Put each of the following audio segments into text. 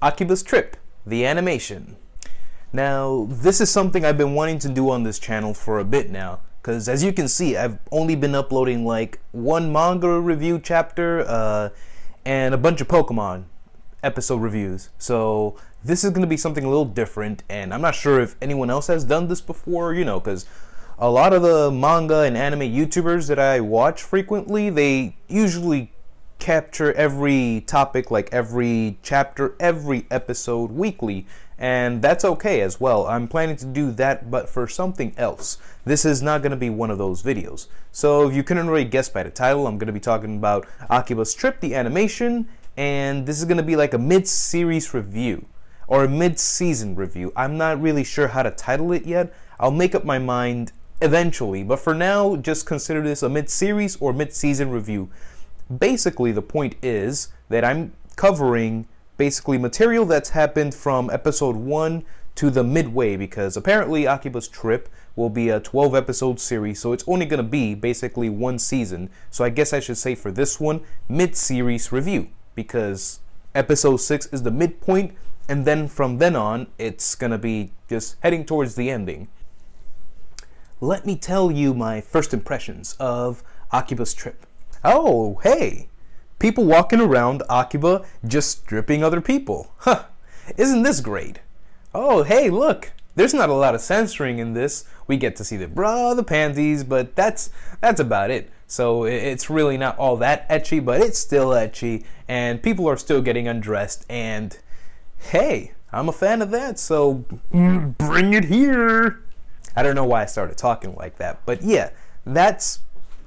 Akiba's Trip, the animation. Now, this is something I've been wanting to do on this channel for a bit now, because as you can see, I've only been uploading like one manga review chapter and a bunch of Pokemon episode reviews. So this is going to be something a little different, and I'm not sure if anyone else has done this before, you know, because a lot of the manga and anime YouTubers that I watch frequently, they usually capture every topic, like every chapter, every episode weekly, and that's okay as well. I'm planning to do that, but for something else. This is not going to be one of those videos. So if you couldn't already guess by the title, I'm going to be talking about Akiba's Trip, the animation, and this is going to be like a mid-series review or a mid-season review. I'm not really sure how to title it yet. I'll make up my mind eventually, but for now, just consider this a mid-series or mid-season review. Basically, the point is that I'm covering basically material that's happened from episode 1 to the midway, because apparently Akiba's Trip will be a 12 episode series, so it's only going to be basically one season. So I guess I should say for this one, mid-series review, because episode 6 is the midpoint, and then from then on, it's going to be just heading towards the ending. Let me tell you my first impressions of Akiba's Trip. Oh, hey! People walking around Akiba just stripping other people. Huh, isn't this great? Oh, hey, look! There's not a lot of censoring in this. We get to see the bra, the panties, but that's about it. So it's really not all that ecchi, but it's still ecchi, and people are still getting undressed, and hey, I'm a fan of that, so bring it here! I don't know why I started talking like that, but yeah, that's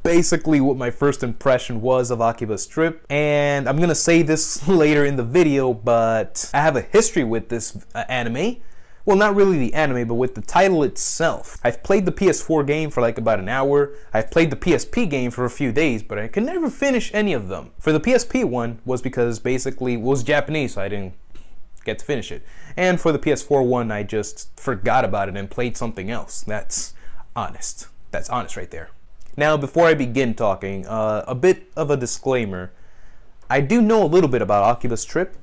basically what my first impression was of Akiba's Trip, and I'm gonna say this later in the video, but I have a history with this anime. Well, not really the anime, but with the title itself. I've played the PS4 game for like about an hour. I've played the PSP game for a few days, but I could never finish any of them. For the PSP one was because basically it was Japanese, so I didn't get to finish it. And for the PS4 one, I just forgot about it and played something else. That's honest. That's honest right there. Now, before I begin talking, a bit of a disclaimer. I do know a little bit about Akiba's Trip.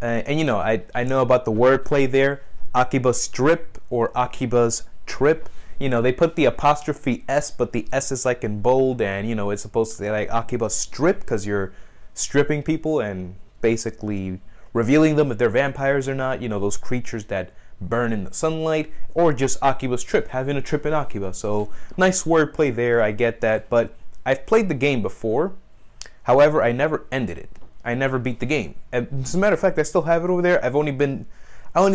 And you know, I know about the wordplay there. Akiba's Trip or Akiba's Trip. You know, they put the apostrophe S, but the S is like in bold, and you know, it's supposed to say like Akiba's Strip because you're stripping people and basically revealing them if they're vampires or not. You know, those creatures that burn in the sunlight, or just Akiba's Trip, having a trip in Akiba. So nice wordplay there, I get that, but I've played the game before. However, I never ended it. I never beat the game. As a matter of fact, I still have it over there. I only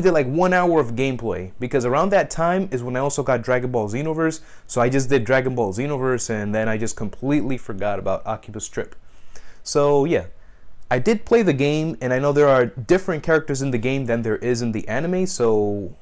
did like 1 hour of gameplay, because around that time is when I also got Dragon Ball Xenoverse. So I just did Dragon Ball Xenoverse, and then I just completely forgot about Akiba's Trip. So yeah, I did play the game, and I know there are different characters in the game than there is in the anime, so,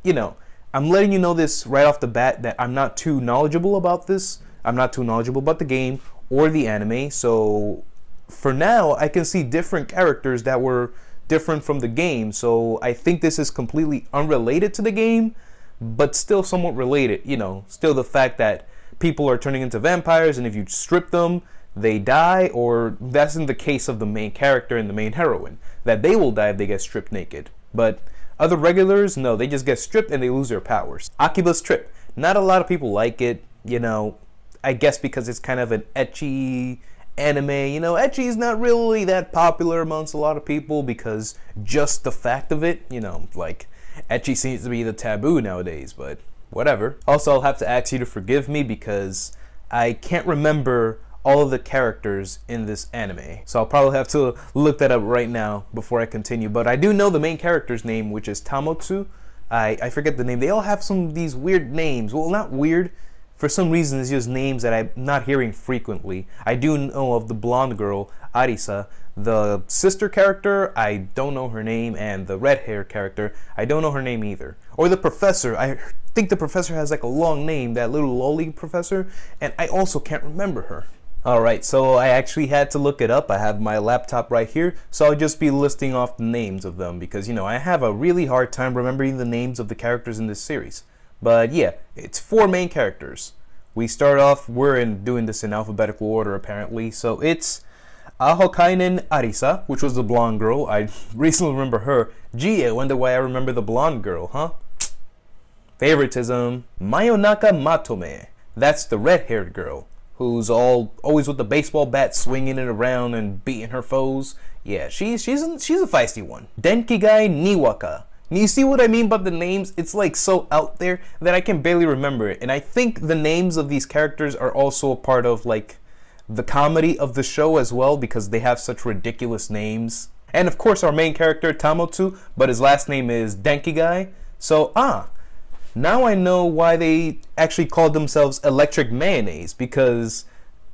you know, I'm letting you know this right off the bat that I'm not too knowledgeable about this. I'm not too knowledgeable about the game or the anime, so for now, I can see different characters that were different from the game, so I think this is completely unrelated to the game, but still somewhat related, you know, still the fact that people are turning into vampires, and if you strip them, they die, or that's in the case of the main character and the main heroine, that they will die if they get stripped naked. But other regulars, no, they just get stripped and they lose their powers. Akiba's Trip. Not a lot of people like it, you know, I guess because it's kind of an ecchi anime. You know, ecchi is not really that popular amongst a lot of people because just the fact of it, you know, like ecchi seems to be the taboo nowadays, but whatever. Also, I'll have to ask you to forgive me because I can't remember all of the characters in this anime, so I'll probably have to look that up right now before I continue. But I do know the main character's name, which is Tamotsu. I forget the name. They all have some of these weird names. Well, not weird. For some reason, it's just names that I'm not hearing frequently. I do know of the blonde girl, Arisa. The sister character, I don't know her name, and the red hair character, I don't know her name either. Or the professor, I think the professor has like a long name, that little lolly professor, and I also can't remember her. Alright, so I actually had to look it up. I have my laptop right here, so I'll just be listing off the names of them because, you know, I have a really hard time remembering the names of the characters in this series. But yeah, it's 4 main characters. We start off, we're doing this in alphabetical order apparently, so it's Ahokainen Arisa, which was the blonde girl. I recently remember her. Gee, I wonder why I remember the blonde girl, huh? Favoritism. Mayonaka Matome. That's the red-haired girl who's always with the baseball bat swinging it around and beating her foes. Yeah, she's a feisty one. Denkigai Niwaka. You see what I mean by the names? It's like so out there that I can barely remember it. And I think the names of these characters are also a part of like the comedy of the show as well, because they have such ridiculous names. And of course our main character Tamotsu, but his last name is Denkigai. So now I know why they actually called themselves Electric Mayonnaise, because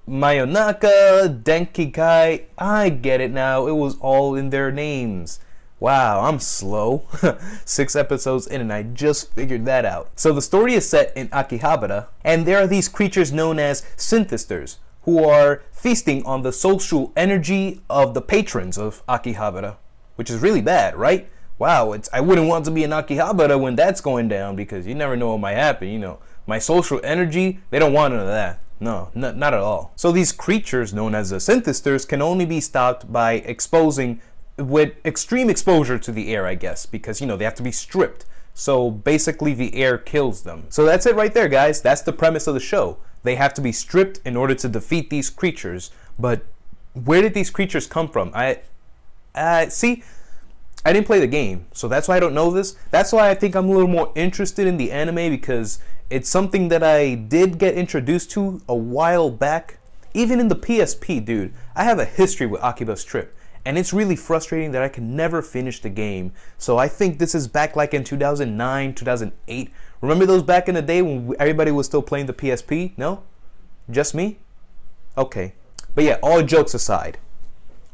Mayonaka, Denkigai, I get it now. It was all in their names. Wow, I'm slow. 6 episodes in and I just figured that out. So the story is set in Akihabara, and there are these creatures known as synthesters, who are feasting on the social energy of the patrons of Akihabara, which is really bad, right? Wow, I wouldn't want to be in Akihabara when that's going down, because you never know what might happen, you know. My social energy, they don't want none of that. No, not at all. So these creatures, known as the synthesters, can only be stopped by exposing with extreme exposure to the air, I guess, because, you know, they have to be stripped. So basically the air kills them. So that's it right there, guys. That's the premise of the show. They have to be stripped in order to defeat these creatures. But where did these creatures come from? See, I didn't play the game, so that's why I don't know this. That's why I think I'm a little more interested in the anime, because it's something that I did get introduced to a while back. Even in the PSP, dude, I have a history with Akiba's Trip, and it's really frustrating that I can never finish the game. So I think this is back like in 2009, 2008. Remember those back in the day when everybody was still playing the PSP? No? Just me? Okay. But yeah, all jokes aside.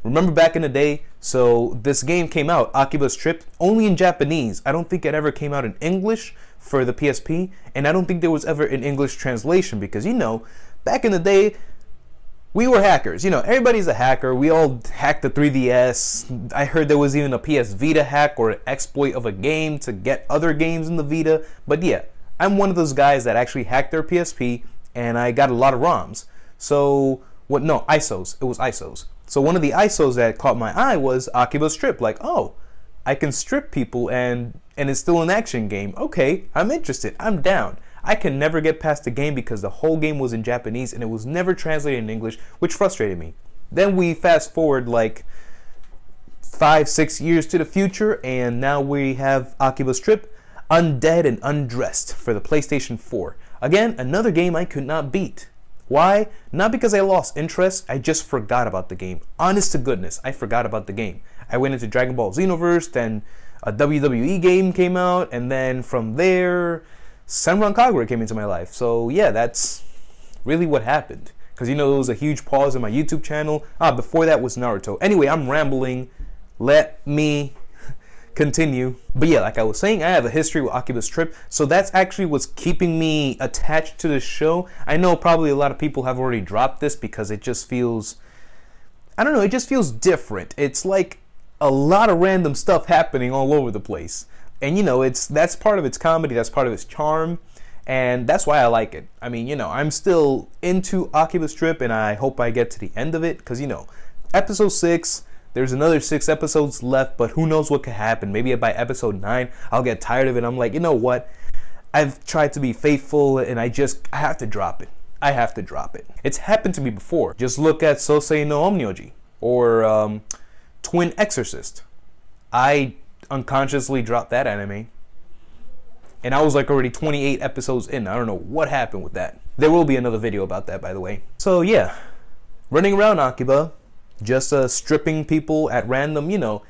Remember back in the day, so this game came out, Akiba's Trip, only in Japanese. I don't think it ever came out in English for the PSP, and I don't think there was ever an English translation, because, you know, back in the day, we were hackers. You know, everybody's a hacker. We all hacked the 3DS. I heard there was even a PS Vita hack or an exploit of a game to get other games in the Vita. But yeah, I'm one of those guys that actually hacked their PSP, and I got a lot of ROMs. So, ISOs. It was ISOs. So one of the ISOs that caught my eye was Akiba's Strip. Like, oh, I can strip people and it's still an action game. Okay, I'm interested. I'm down. I can never get past the game because the whole game was in Japanese and it was never translated in English, which frustrated me. Then we fast forward like 5-6 years to the future, and now we have Akiba's Trip, Undead and Undressed for the PlayStation 4. Again, another game I could not beat. Why? Not because I lost interest, I just forgot about the game. Honest to goodness, I forgot about the game. I went into Dragon Ball Xenoverse, then a WWE game came out, and then from there, Senran Kagura came into my life. So yeah, that's really what happened. Because, you know, there was a huge pause in my YouTube channel. Before that was Naruto. Anyway, I'm rambling. Let me continue. But yeah, like I was saying, I have a history with Akiba's Trip, so that's actually what's keeping me attached to this show. I know probably a lot of people have already dropped this because it just feels, I don't know, it just feels different. It's like a lot of random stuff happening all over the place. And, you know, that's part of its comedy, that's part of its charm, and that's why I like it. I mean, you know, I'm still into Akiba's Trip, and I hope I get to the end of it, because, you know, episode 6, there's another 6 episodes left, but who knows what could happen. Maybe by episode 9, I'll get tired of it. I'm like, you know what? I've tried to be faithful, and I have to drop it. I have to drop it. It's happened to me before. Just look at Sosei no Omnyoji, or Twin Exorcist. I unconsciously dropped that anime, and I was like already 28 episodes in. I don't know what happened with that. There will be another video about that, by the way. So yeah, running around Akiba, just stripping people at random, you know.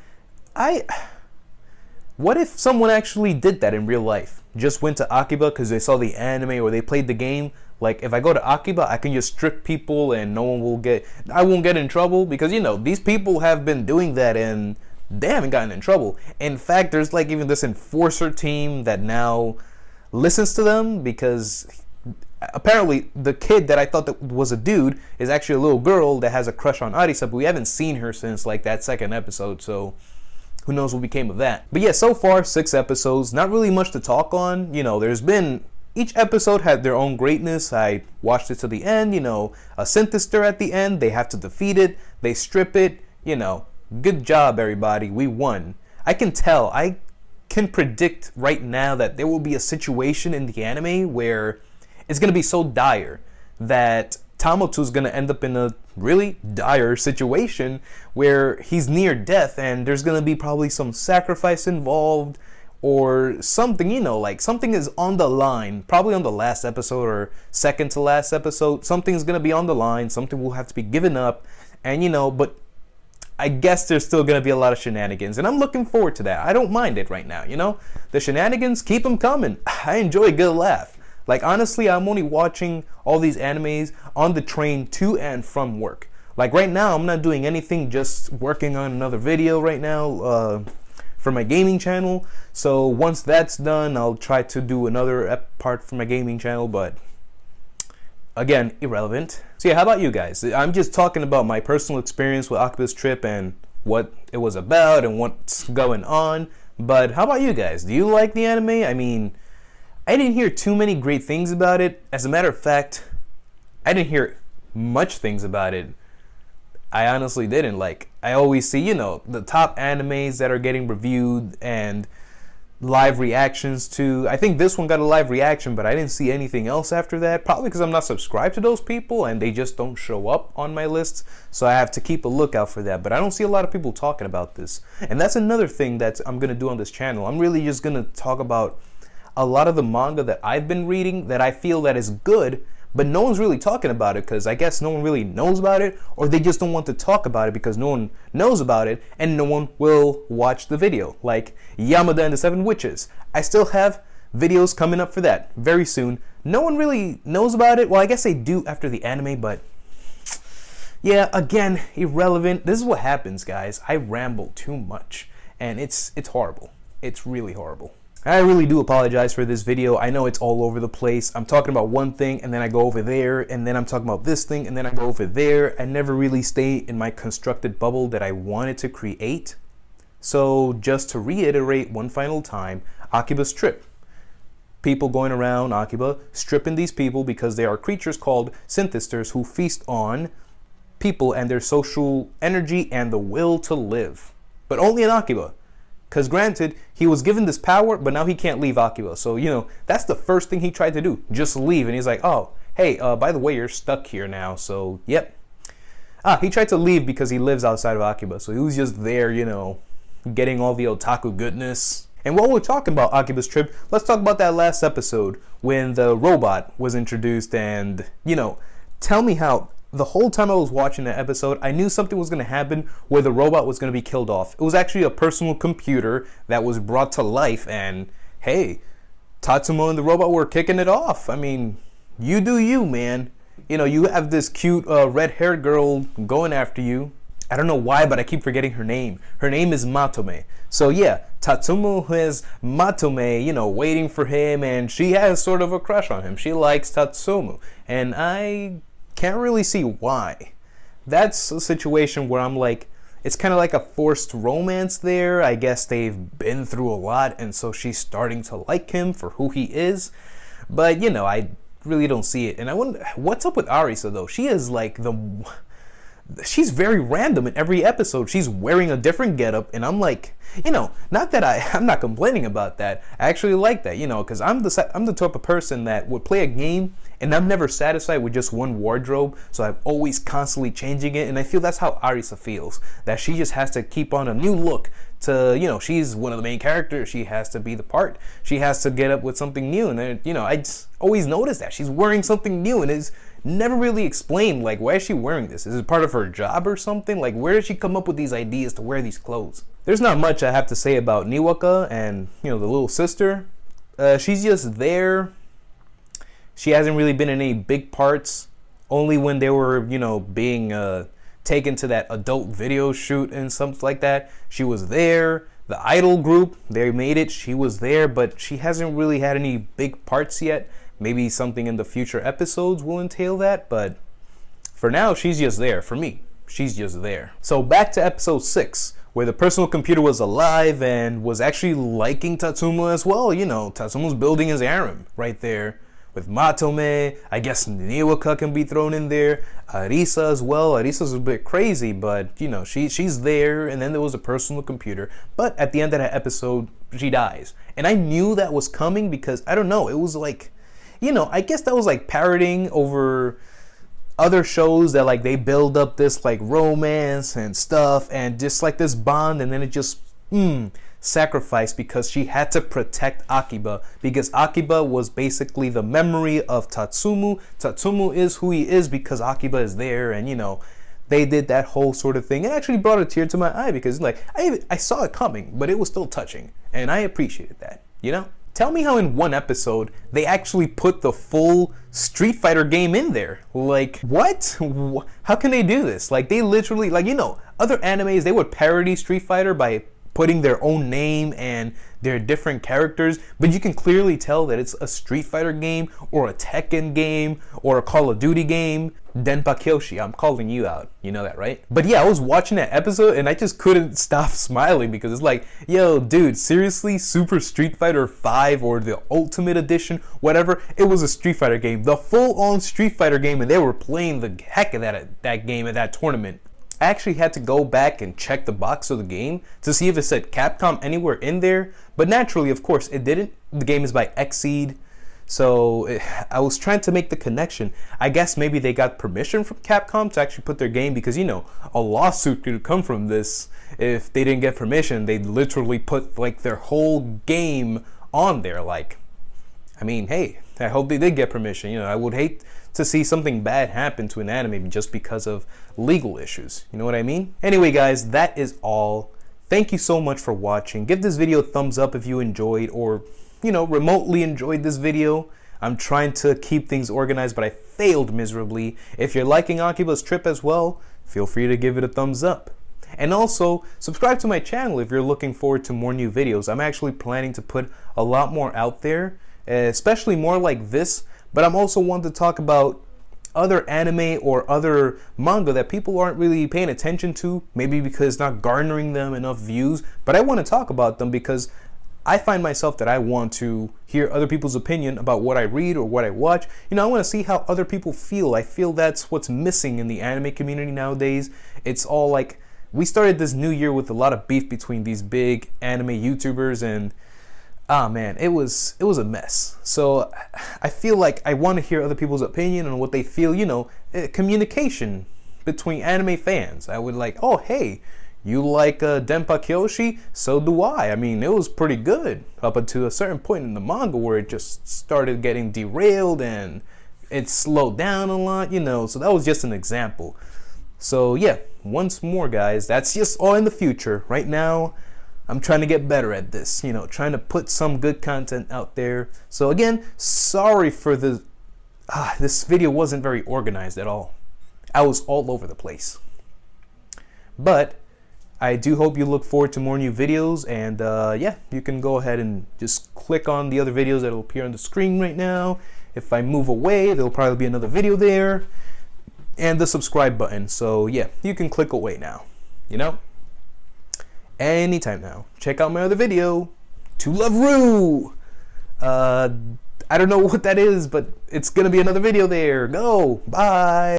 What if someone actually did that in real life? Just went to Akiba because they saw the anime or they played the game. Like, if I go to Akiba, I can just strip people and I won't get in trouble, because, you know, these people have been doing that and they haven't gotten in trouble. In fact, there's like even this enforcer team that now listens to them, because apparently the kid that I thought that was a dude is actually a little girl that has a crush on Arisa, but we haven't seen her since like that second episode, so who knows what became of that. But yeah, so far 6 episodes, not really much to talk on. You know, there's been each episode had their own greatness. I watched it to the end, you know, a synthesizer at the end, they have to defeat it, they strip it, you know, good job everybody, we won. I can tell, I can predict right now that there will be a situation in the anime where it's going to be so dire that Tamotu's going to end up in a really dire situation where he's near death and there's going to be probably some sacrifice involved or something, you know, like something is on the line, probably on the last episode or second to last episode. Something's going to be on the line, something will have to be given up, and you know, but I guess there's still going to be a lot of shenanigans, and I'm looking forward to that. I don't mind it right now, you know? The shenanigans, keep them coming. I enjoy a good laugh. Like, honestly, I'm only watching all these animes on the train to and from work. Like, right now, I'm not doing anything, just working on another video right now for my gaming channel. So once that's done, I'll try to do another part for my gaming channel, but again, irrelevant. So yeah, how about you guys? I'm just talking about my personal experience with Akiba's trip and what it was about and what's going on. But how about you guys? Do you like the anime? I mean, I didn't hear too many great things about it. As a matter of fact, I didn't hear much things about it. I honestly didn't. Like, I always see, you know, the top animes that are getting reviewed and live reactions to. I think this one got a live reaction, but I didn't see anything else after that. Probably because I'm not subscribed to those people and they just don't show up on my lists. So I have to keep a lookout for that. But I don't see a lot of people talking about this. And that's another thing that I'm going to do on this channel. I'm really just going to talk about a lot of the manga that I've been reading that I feel that is good, but no one's really talking about it because I guess no one really knows about it, or they just don't want to talk about it because no one knows about it and no one will watch the video. Like Yamada and the Seven Witches. I still have videos coming up for that very soon. No one really knows about it. Well, I guess they do after the anime, but yeah, again, irrelevant. This is what happens, guys. I ramble too much and it's horrible. It's really horrible. I really do apologize for this video. I know it's all over the place. I'm talking about one thing and then I go over there and then I'm talking about this thing and then I go over there. I never really stay in my constructed bubble that I wanted to create. So just to reiterate one final time, Akiba's trip. People going around Akiba stripping these people because they are creatures called synthesizers who feast on people and their social energy and the will to live. But only in Akiba. Because granted, he was given this power, but now he can't leave Akiba. So, you know, that's the first thing he tried to do. Just leave. And he's like, oh, hey, by the way, you're stuck here now. So, yep. He tried to leave because he lives outside of Akiba. So he was just there, you know, getting all the otaku goodness. And while we're talking about Akiba's trip, let's talk about that last episode when the robot was introduced. And, you know, tell me how the whole time I was watching that episode, I knew something was going to happen where the robot was going to be killed off. It was actually a personal computer that was brought to life, and hey, Tatsumo and the robot were kicking it off. I mean, you do you, man. You know, you have this cute red-haired girl going after you. I don't know why, but I keep forgetting her name. Her name is Matome. So yeah, Tatsumo has Matome, you know, waiting for him, and she has sort of a crush on him. She likes Tatsumo, and I can't really see why. That's a situation where I'm like, it's kind of like a forced romance there. I guess they've been through a lot, and so she's starting to like him for who he is. But, you know, I really don't see it. And I wonder, what's up with Arisa, though? She is like she's very random in every episode. She's wearing a different getup, and I'm like, you know, not that I'm not complaining about that. I actually like that, you know, because I'm the type of person that would play a game and I'm never satisfied with just one wardrobe, so I'm always constantly changing it, and I feel that's how Arisa feels, that she just has to keep on a new look to, you know, she's one of the main characters, she has to be the part, she has to get up with something new, and you know, I just always notice that she's wearing something new, and it's never really explained, like, why is she wearing this? Is it part of her job or something? Like, where did she come up with these ideas to wear these clothes? There's not much I have to say about Niwaka and, you know, the little sister. She's just there. She hasn't really been in any big parts, only when they were, you know, being taken to that adult video shoot and something like that. She was there. The idol group, they made it. She was there, but she hasn't really had any big parts yet. Maybe something in the future episodes will entail that, but for now, she's just there. For me, she's just there. So back to episode 6, where the personal computer was alive and was actually liking Tatsumo as well. You know, Tatsumo's building his harem right there. with Matome. I guess Niwaka can be thrown in there. Arisa as well. Arisa's a bit crazy, but you know, she's there. And then there was a personal computer. But at the end of that episode, she dies. And I knew that was coming because, I don't know, it was like, you know, I guess that was like parroting over other shows that like they build up this like romance and stuff and just like this bond, and then it just sacrifice because she had to protect Akiba, because Akiba was basically the memory of Tatsumu. Tatsumu is who he is because Akiba is there, and you know, they did that whole sort of thing. It actually brought a tear to my eye because like I saw it coming, but it was still touching, and I appreciated that, you know? Tell me how in one episode they actually put the full Street Fighter game in there. Like, what? How can they do this? Like, they literally, like, you know, other animes, they would parody Street Fighter by putting their own name and their different characters, but you can clearly tell that it's a Street Fighter game or a Tekken game or a Call of Duty game. Denpa Kyoshi, I'm calling you out. You know that, right? But yeah, I was watching that episode and I just couldn't stop smiling because it's like, yo, dude, seriously? Super Street Fighter 5 or the Ultimate Edition, whatever, it was a Street Fighter game. The full-on Street Fighter game, and they were playing the heck of that game at that tournament. I actually had to go back and check the box of the game to see if it said Capcom anywhere in there, but naturally, of course, it didn't. The game is by Xseed, so I was trying to make the connection. I guess maybe they got permission from Capcom to actually put their game, because, you know, a lawsuit could come from this. If they didn't get permission, they'd literally put, like, their whole game on there. Like, I mean, hey, I hope they did get permission. You know, I would hate to see something bad happen to an anime just because of legal issues. You know what I mean? Anyway, guys, that is all. Thank you so much for watching. Give this video a thumbs up if you enjoyed, or, you know, remotely enjoyed this video. I'm trying to keep things organized, but I failed miserably. If you're liking Akiba's trip as well, feel free to give it a thumbs up. And also, subscribe to my channel if you're looking forward to more new videos. I'm actually planning to put a lot more out there, especially more like this, but I'm also wanting to talk about other anime or other manga that people aren't really paying attention to, maybe because it's not garnering them enough views, but I want to talk about them because I find myself that I want to hear other people's opinion about what I read or what I watch. You know, I want to see how other people feel. I feel that's what's missing in the anime community nowadays. It's all like, we started this new year with a lot of beef between these big anime YouTubers, and ah man, it was a mess. So I feel like I want to hear other people's opinion on what they feel, you know, communication between anime fans. I would like, oh hey, you like Denpa Kyoshi? So do I. I mean, it was pretty good up until a certain point in the manga where it just started getting derailed and it slowed down a lot, you know, so that was just an example. So yeah, once more guys, that's just all in the future. Right now, I'm trying to get better at this, you know, trying to put some good content out there. So again, sorry for this video wasn't very organized at all. I was all over the place. But I do hope you look forward to more new videos, and yeah, you can go ahead and just click on the other videos that will appear on the screen right now. If I move away, there'll probably be another video there, and the subscribe button. So yeah, you can click away now, you know, anytime now. Check out my other video, To Love Ru. I don't know what that is, but it's gonna be another video there. Go, bye.